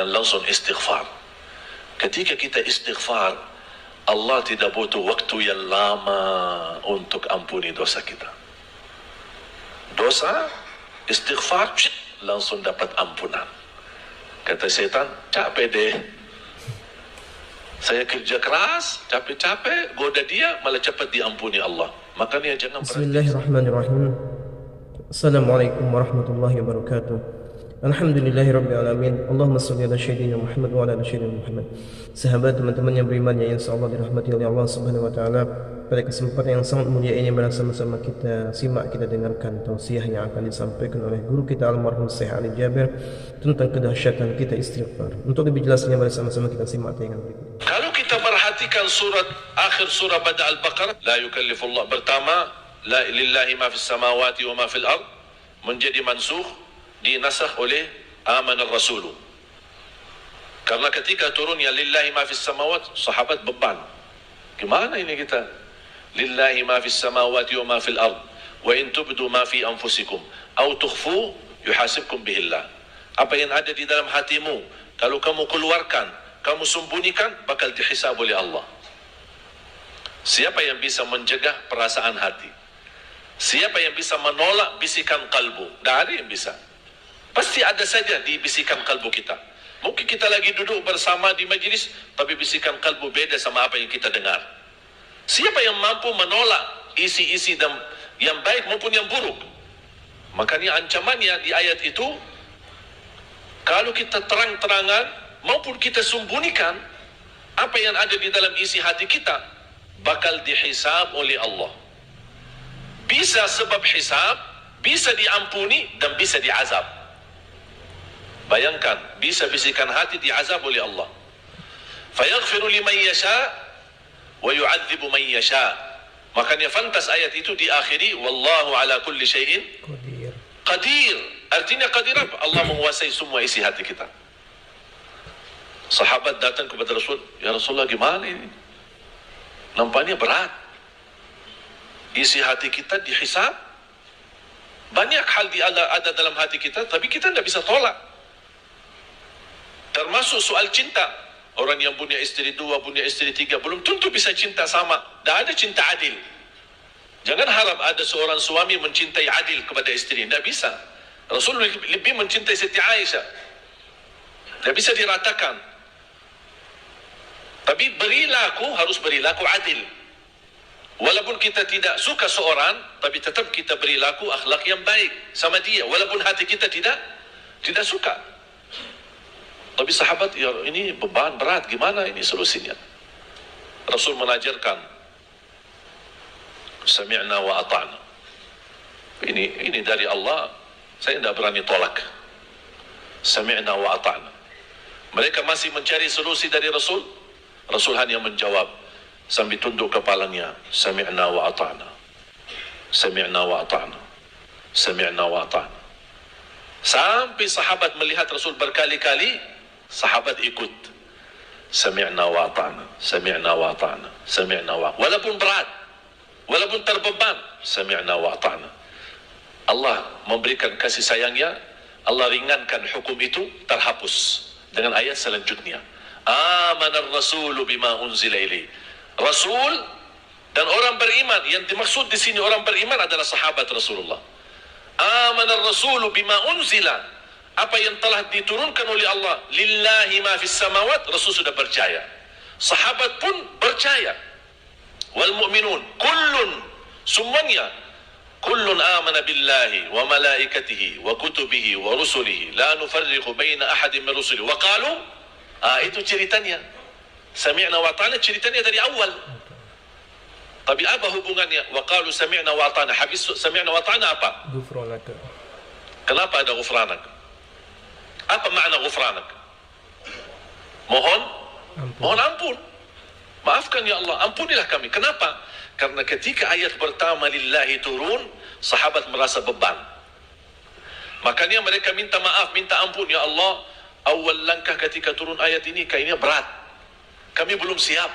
dan langsung istighfar. Ketika kita istighfar, Allah tidak butuh waktu yang lama untuk ampuni dosa kita. Dosa, istighfar, langsung dapat ampunan. Kata setan, capek deh. Saya kerja keras, capek-capek, goda dia, malah cepat diampuni Allah. Makanya jangan Bismillahirrahmanirrahim. Assalamualaikum warahmatullahi wabarakatuh. Alhamdulillahirabbil alamin. Allahumma shalli ala sayyidina Muhammad wa ala ali sayyidina Muhammad. Sahabat, teman-teman yang beriman yang insyaallah dirahmati oleh Allah Subhanahu wa taala, pada kesempatan yang sangat mulia ini bersama-sama kita simak, kita dengarkan tausiah yang akan disampaikan oleh guru kita almarhum Syekh Ali Jabir tentang kedahsyatan kita istighfar. Untuk lebih jelasnya bersama-sama kita simak tayangan berikut. Kalau kita perhatikan akhir surah pada Al-Baqarah, la yukallifullah, pertama la lillahi ma fis samawati wa ma fil ard, menjadi mansukh, dinasakh oleh amanar rasulu. Karena ketika turunnya lillahi ma fis samawati, sahabat beban. Gimana ini kita? Lillahi ma fis samawati wa ma fil ard, wa in tubdu ma fi anfusikum aw tukhfu yuhasibkum bihillah. Apa yang ada di dalam hatimu, kalau kamu keluarkan, kamu sembunyikan, bakal dihisab oleh Allah. Siapa yang bisa mencegah perasaan hati? Siapa yang bisa menolak bisikan kalbu? Tidak ada yang bisa. Pasti ada saja di bisikan kalbu kita. Mungkin kita lagi duduk bersama di majlis, tapi bisikan kalbu beda sama apa yang kita dengar. Siapa yang mampu menolak isi-isi yang baik maupun yang buruk? Makanya ancamannya di ayat itu, kalau kita terang-terangan maupun kita sembunyikan apa yang ada di dalam isi hati kita, bakal dihisab oleh Allah. Bisa sebab hisab, bisa diampuni, dan bisa diazab. Bayangkan, bisa bisikan hati diazab oleh Allah. Fayaghfiru liman yasha wa yu'adzibu man yasha. Makanya fantas ayat itu diakhiri wallahu ala kulli syai'in qadir. Artinya qadir apa? Allah menguasai semua isi hati kita. Sahabat datang kepada Rasul, ya Rasulullah, gimana ini? Nampaknya berat. Isi hati kita dihisab. Banyak hal ada dalam hati kita, tapi kita tidak bisa tolak. Termasuk soal cinta. Orang yang punya istri 2, punya istri 3, belum tentu bisa cinta sama. Tidak ada cinta adil. Jangan harap ada seorang suami mencintai adil kepada istri. Tidak bisa. Rasul lebih mencintai Siti Aisyah. Tidak bisa diratakan. Tapi harus berilaku adil. Walaupun kita tidak suka seorang, tapi tetap kita berilaku akhlak yang baik sama dia. Walaupun hati kita tidak suka. Tapi sahabat, ya ini beban berat, gimana ini solusinya? Rasul mengajarkan, sami'na wa ata'na. Ini dari Allah, saya tidak berani tolak. Sami'na wa ata'na. Mereka masih mencari solusi dari Rasul. Rasul hanya menjawab sambil tunduk kepalanya, sami'na wa ata'na. Sami'na wa ata'na. Sami'na wa ata'na. Sampai sahabat melihat Rasul berkali-kali, sahabat ikut. Sami'na wa ata'na. Sami'na wa ata'na. Sami'na wa. Walaupun berat, walaupun terbeban, sami'na wa ata'na. Allah memberikan kasih sayangnya, Allah ringankan hukum itu, terhapus dengan ayat selanjutnya. Amanar rasulu bima unzila ilaihi. Rasul dan orang beriman, yang dimaksud di sini orang beriman adalah sahabat Rasulullah. Amanar rasulu bima unzila, apa yang telah diturunkan oleh Allah, lillahi ma fis samawat, Rasul sudah percaya. Sahabat pun percaya. Wal mu'minun kullun, semuanya, kullun amana billahi wa malaikatihi wa kutubihi wa rusulihi la nufarriqu baina ahadin min rusulihi wa qalu, itu ceritanya. Sami'na wa ta'ana ceritanya dari awal. Tapi apa hubungannya? Wa qalu sami'na wa ta'ana. Habis sami'na wa ta'ana apa? Ghufranak. Kenapa ada ghufranak? Apa makna ghufranak? Mohon ampun. Maafkan ya Allah, ampunilah kami. Kenapa? Karena ketika ayat pertama lillahi turun, sahabat merasa beban. Makanya mereka minta maaf, minta ampun, ya Allah, awal langkah ketika turun ayat ini kayaknya berat. Kami belum siap.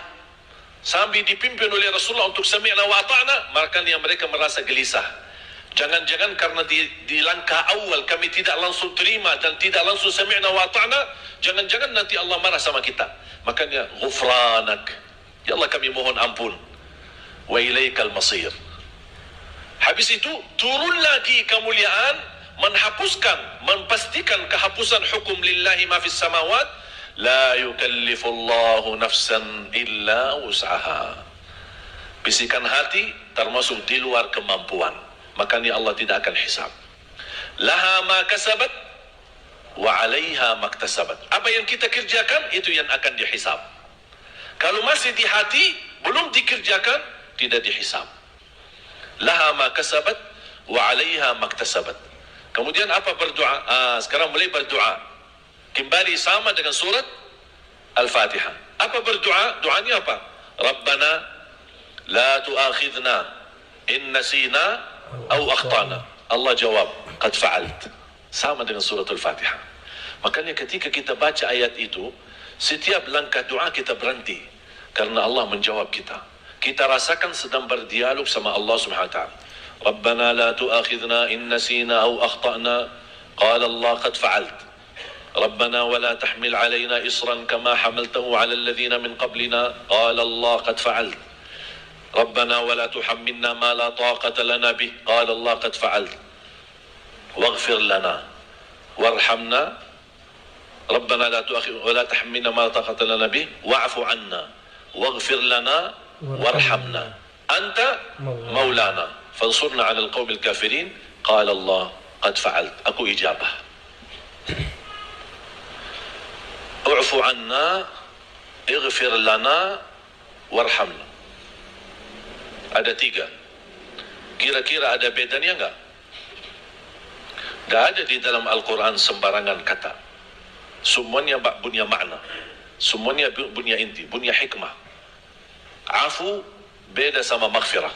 Sambil dipimpin oleh Rasulullah untuk sami'na wa ata'na, makanya mereka merasa gelisah. Jangan-jangan karena di langkah awal kami tidak langsung terima dan tidak langsung sami'na wa ata'na, jangan-jangan nanti Allah marah sama kita. Makanya ghufranak, ya Allah kami mohon ampun, wa ilaikal masir. Habis itu turun lagi kemuliaan, menghapuskan, mempastikan kehapusan hukum lillahi ma fis samawat, la yukallifullahu nafsan illa wus'aha. Bisikan hati termasuk di luar kemampuan, makanya Allah tidak akan hisab. Laha ma kasabat wa 'alaiha maktasabat. Apa yang kita kerjakan itu yang akan dihisab. Kalau masih di hati belum dikerjakan, tidak dihisab. Laha ma kasabat wa 'alaiha maktasabat. Kemudian apa berdoa? Sekarang mulai berdoa. Kembali sama dengan surat Al-Fatihah. Apa berdoa? Doanya apa? Rabbana la tu'akhidna in nasina aw akhtana. Allah jawab, qad fa'alt. Sama dengan surat Al-Fatihah. Makanya ketika kita baca ayat itu, setiap langkah doa kita berhenti, karena Allah menjawab kita. Kita rasakan sedang berdialog sama Allah Subhanahu wa taala. Rabbana la tu'akhidna in nasina aw akhtana. Qala Allah qad fa'alt. ربنا ولا تحمل علينا إصرا كما حملته على الذين من قبلنا قال الله قد فعلت ربنا ولا تحملنا ما لا طاقة لنا به قال الله قد فعلت واغفر لنا وارحمنا ربنا لا تؤاخذنا ولا تحملنا ما لا طاقة لنا به واعف عنا واغفر لنا وارحمنا أنت مولانا فانصرنا على القوم الكافرين قال الله قد فعلت. Aku ijabah. U'fu anna, ighfir lana, warhamna. Ada 3. Kira-kira ada bedanya enggak? Enggak ada di dalam Al-Quran sembarangan kata. Semuanya punya makna. Semuanya punya inti, punya hikmah. Afu beda sama maghfirah.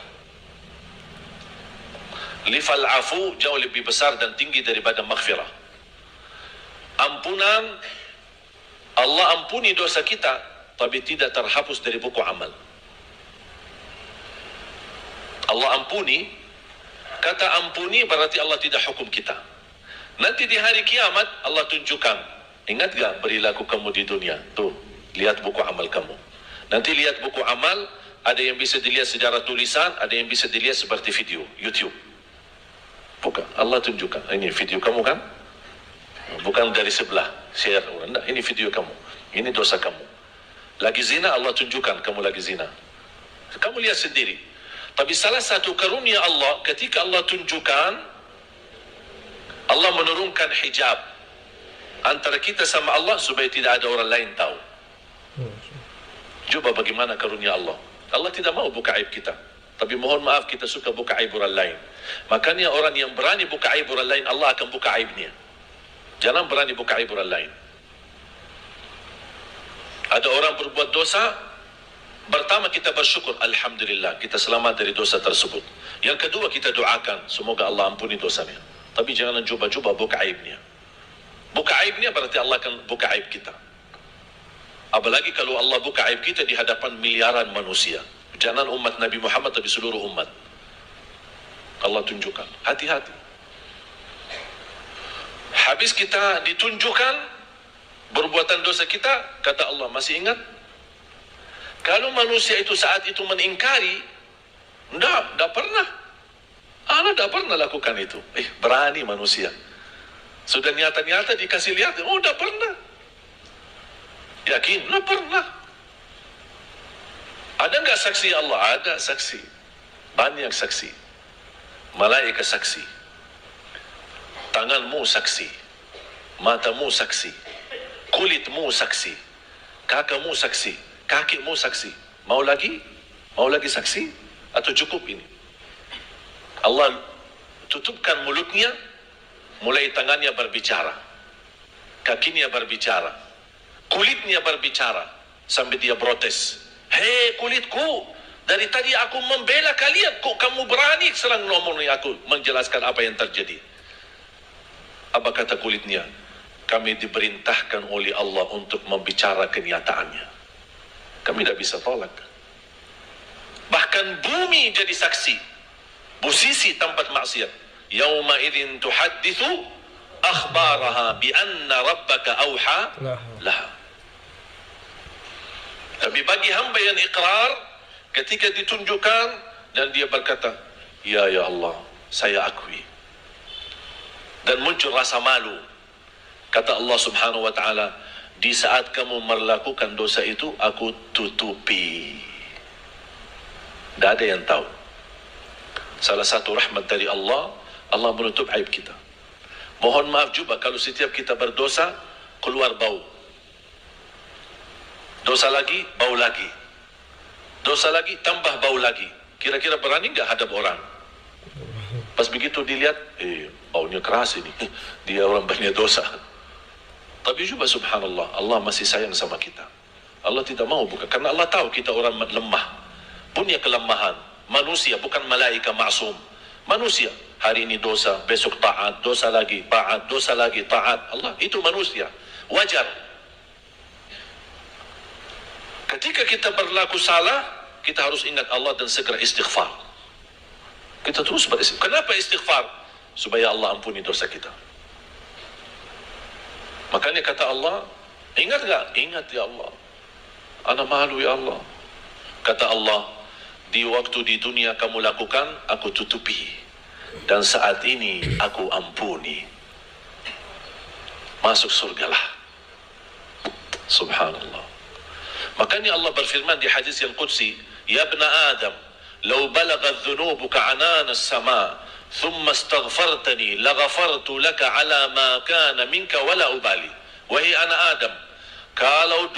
Lifal afu jauh lebih besar dan tinggi daripada maghfirah. Ampunan, Allah ampuni dosa kita, tapi tidak terhapus dari buku amal. Allah ampuni, kata ampuni berarti Allah tidak hukum kita. Nanti di hari kiamat Allah tunjukkan, ingat gak perilaku kamu di dunia? Tuh, lihat buku amal kamu. Nanti lihat buku amal, ada yang bisa dilihat secara tulisan, ada yang bisa dilihat seperti video, YouTube. Bukan, Allah tunjukkan, ini video kamu kan? Bukan dari sebelah share, enggak, ini video kamu, ini dosa kamu. Lagi zina, Allah tunjukkan kamu lagi zina, kamu lihat sendiri. Tapi salah satu karunia Allah, ketika Allah tunjukkan, Allah menurunkan hijab antara kita sama Allah supaya tidak ada orang lain tahu. Coba bagaimana karunia Allah. Allah tidak mau buka aib kita, tapi mohon maaf kita suka buka aib orang lain. Makanya orang yang berani buka aib orang lain, Allah akan buka aibnya. Jangan berani buka aib orang lain. Ada orang berbuat dosa, pertama kita bersyukur, alhamdulillah kita selamat dari dosa tersebut. Yang kedua kita doakan, semoga Allah ampuni dosanya. Tapi jangan coba-coba buka aibnya. Buka aibnya berarti Allah akan buka aib kita. Apalagi kalau Allah buka aib kita di hadapan miliaran manusia. Jangan umat Nabi Muhammad, tapi seluruh umat. Allah tunjukkan, hati-hati. Habis kita ditunjukkan perbuatan dosa kita, kata Allah, masih ingat? Kalau manusia itu saat itu mengingkari, enggak pernah. Ana enggak pernah lakukan itu. Berani manusia. Sudah nyata-nyata dikasih lihat, oh enggak pernah. Yakin? Enggak pernah. Ada enggak saksi Allah? Ada saksi. Banyak saksi. Malaikat saksi. Tanganmu saksi, matamu saksi, kulitmu saksi, kakamu saksi, kakimu saksi. Mau lagi? Mau lagi saksi? Atau cukup ini? Allah tutupkan mulutnya, mulai tangannya berbicara, kakinya berbicara, kulitnya berbicara, sampai dia protes. Hei kulitku, dari tadi aku membela kalian, kok kamu berani serang ngomong aku menjelaskan apa yang terjadi? Apa kata kulitnya? Kami diperintahkan oleh Allah untuk membicara kenyataannya. Kami tidak bisa tolak. Bahkan bumi jadi saksi. Posisi tempat maksiat. Yauma idzin tuhadditsu akhbaraha bi anna rabbaka auha laha. Tapi bagi hamba yang iqrar, ketika ditunjukkan dan dia berkata, ya Allah, saya akui. Dan muncul rasa malu. Kata Allah Subhanahu wa taala, di saat kamu melakukan dosa itu, aku tutupi. Tidak ada yang tahu. Salah satu rahmat dari Allah, Allah menutup aib kita. Mohon maaf juga kalau setiap kita berdosa, keluar bau. Dosa lagi, bau lagi. Dosa lagi, tambah bau lagi. Kira-kira berani nggak hadap orang? Pas begitu dilihat, baunya keras ini. Dia orang banyak dosa. Tapi juga subhanallah, Allah masih sayang sama kita. Allah tidak mau buka, karena Allah tahu kita orang lemah, punya kelemahan. Manusia, bukan malaika maksum. Manusia, hari ini dosa, besok taat, dosa lagi, taat, dosa lagi, taat. Allah, itu manusia, wajar. Ketika kita berlaku salah, kita harus ingat Allah dan segera istighfar. Kita terus beristighfar. Kenapa istighfar? Supaya Allah ampuni dosa kita. Makanya kata Allah, ingat tak? Ingat ya Allah. Ana malu ya Allah. Kata Allah, di waktu di dunia kamu lakukan, aku tutupi. Dan saat ini aku ampuni. Masuk surgalah. Subhanallah. Makanya Allah berfirman di hadis yang qudsi, ya ibna Adam, law balaghat dhunubuka anana as-sama' ثم استغفرتني لغفرت لك على ما كان منك ولا أبالي. Wahai anak Adam, kalau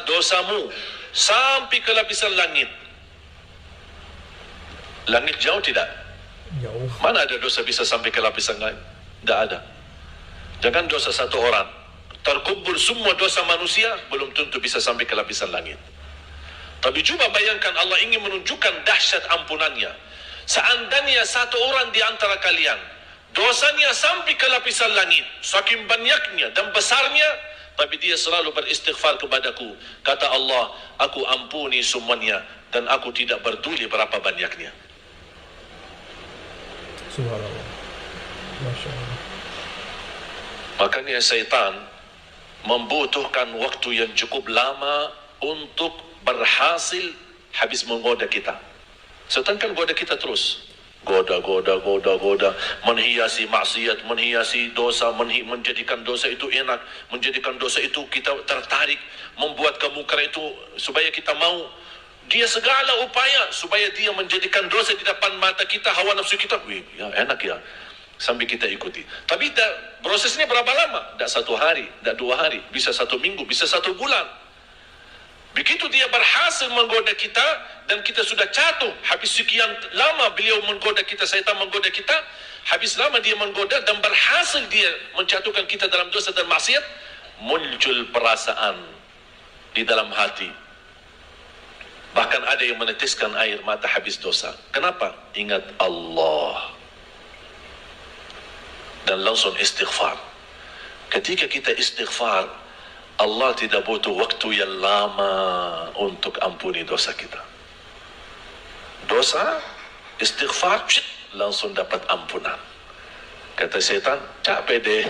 dosamu sampai ke lapisan langit. Langit jauh tidak? Jauh. Mana ada dosa bisa sampai ke lapisan langit? Tidak ada. Jangan dosa satu orang, terkumpul semua dosa manusia, belum tentu bisa sampai ke lapisan langit. Tapi coba bayangkan, Allah ingin menunjukkan dahsyat ampunannya. Seandainya satu orang di antara kalian dosanya sampai ke lapisan langit, saking banyaknya dan besarnya, tapi dia selalu beristighfar kepadaku, kata Allah, aku ampuni semuanya dan aku tidak peduli berapa banyaknya. Subhanallah. Masya Allah. Makanya syaitan membutuhkan waktu yang cukup lama untuk berhasil habis menggoda kita. Setan kan goda kita terus. Goda, menghiasi maksiat, menghiasi dosa, menjadikan dosa itu enak, menjadikan dosa itu kita tertarik, membuat kemungkaran itu supaya kita mau. Dia segala upaya supaya dia menjadikan dosa di depan mata kita, hawa nafsu kita, ya enak ya, sampai kita ikuti. Tapi prosesnya berapa lama? Tidak 1 hari, tidak 2 hari, bisa 1 minggu, bisa 1 bulan. Begitu dia berhasil menggoda kita dan kita sudah jatuh, habis sekian lama beliau menggoda kita, syaitan menggoda kita, habis lama dia menggoda dan berhasil dia menjatuhkan kita dalam dosa dan maksiat, muncul perasaan di dalam hati. Bahkan ada yang menetiskan air mata habis dosa. Kenapa? Ingat Allah. Dan langsung istighfar. Ketika kita istighfar, Allah tidak butuh waktu yang lama untuk ampuni dosa kita. Dosa, istighfar, langsung dapat ampunan. Kata syaitan, capek deh.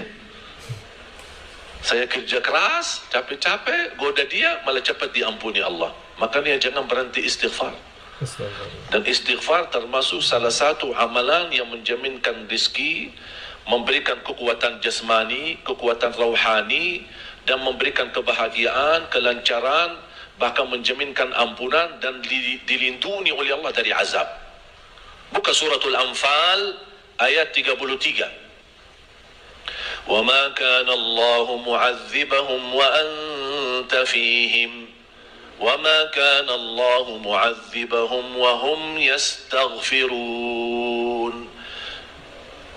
Saya kerja keras, capek-capek, goda dia, malah cepat diampuni Allah. Makanya jangan berhenti istighfar. Dan istighfar termasuk salah satu amalan yang menjaminkan rezeki, memberikan kekuatan jasmani, kekuatan rohani, dan memberikan kebahagiaan, kelancaran, bahkan menjaminkan ampunan dan dilindungi oleh Allah dari azab. Buka suratul Anfal ayat 33. وَمَا كَانَ اللَّهُ مُعَذِّبَهُمْ وَأَنْتَ فِيهِمْ وَمَا كَانَ اللَّهُ مُعَذِّبَهُمْ وَهُمْ يَسْتَغْفِرُونَ.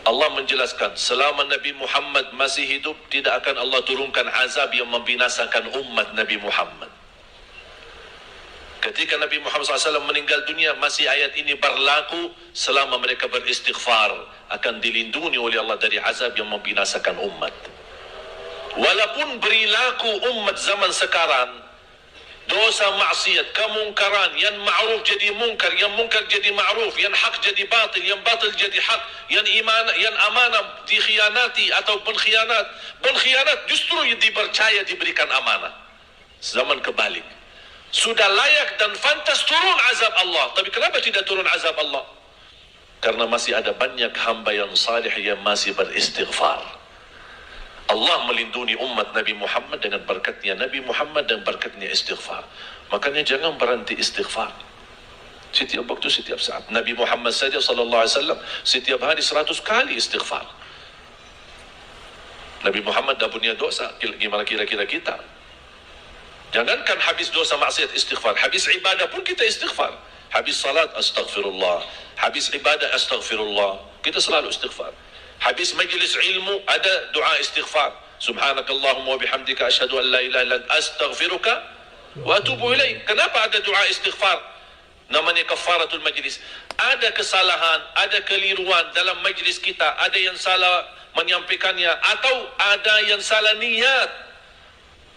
Allah menjelaskan, selama Nabi Muhammad masih hidup, tidak akan Allah turunkan azab yang membinasakan umat Nabi Muhammad. Ketika Nabi Muhammad SAW meninggal dunia, masih ayat ini berlaku selama mereka beristighfar, akan dilindungi oleh Allah dari azab yang membinasakan umat. Walaupun berlaku umat zaman sekarang dosa maksiat, kemungkaran, yang ma'ruf jadi mungkar, yang mungkar jadi ma'ruf, yang hak jadi batil, yang batil jadi hak, yang iman, yang amanah dikhianati atau pengkhianat justru yang dipercaya diberikan amanah. Zaman kebalik. Sudah layak dan fantas turun azab Allah, tapi kenapa tidak turun azab Allah? Karena masih ada banyak hamba yang salih yang masih beristighfar. Allah melindungi umat Nabi Muhammad dengan berkatnya Nabi Muhammad dan berkatnya istighfar. Makanya jangan berhenti istighfar. Setiap waktu, setiap saat. Nabi Muhammad saja sallallahu alaihi wasallam setiap hari 100 kali istighfar. Nabi Muhammad dah punya dosa, gimana kira-kira kita? Jangankan habis dosa maksiat istighfar, habis ibadah pun kita istighfar. Habis salat astaghfirullah, habis ibadah astaghfirullah. Kita selalu istighfar. Habis majlis ilmu ada doa istighfar. Subhanakallahumma wa bihamdika asyhadu an la ilaha illa anta astaghfiruka wa atubu ilaik. Kenapa ada doa istighfar? Namanya kafaratul majlis. Ada kesalahan, ada keliruan dalam majlis kita, ada yang salah menyampaikannya atau ada yang salah niat,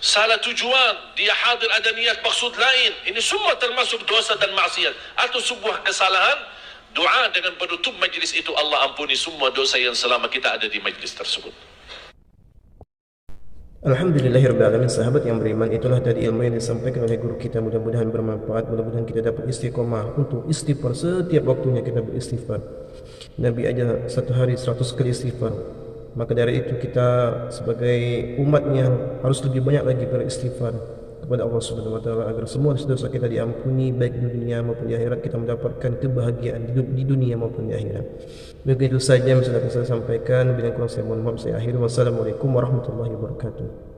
salah tujuan, dia hadir ada niat maksud lain. Ini semua termasuk dosa dan maksiat atau sebuah kesalahan. Doa dengan penutup majlis itu, Allah ampuni semua dosa yang selama kita ada di majlis tersebut. Alhamdulillahirrahmanirrahim. Sahabat yang beriman, itulah tadi ilmu yang disampaikan oleh guru kita. Mudah-mudahan bermanfaat, mudah-mudahan kita dapat istiqomah untuk istighfar setiap waktunya kita beristighfar. Nabi aja satu hari 100 kali istighfar. Maka dari itu kita sebagai umatnya harus lebih banyak lagi beristighfar kepada Allah Subhanahu wa taala agar semua dosa kita diampuni, baik di dunia maupun di akhirat, kita mendapatkan kebahagiaan di dunia maupun di akhirat. Begitu saja yang sudah saya sampaikan. Bila kurang saya mohon maaf, saya akhiri. Wassalamualaikum warahmatullahi wabarakatuh.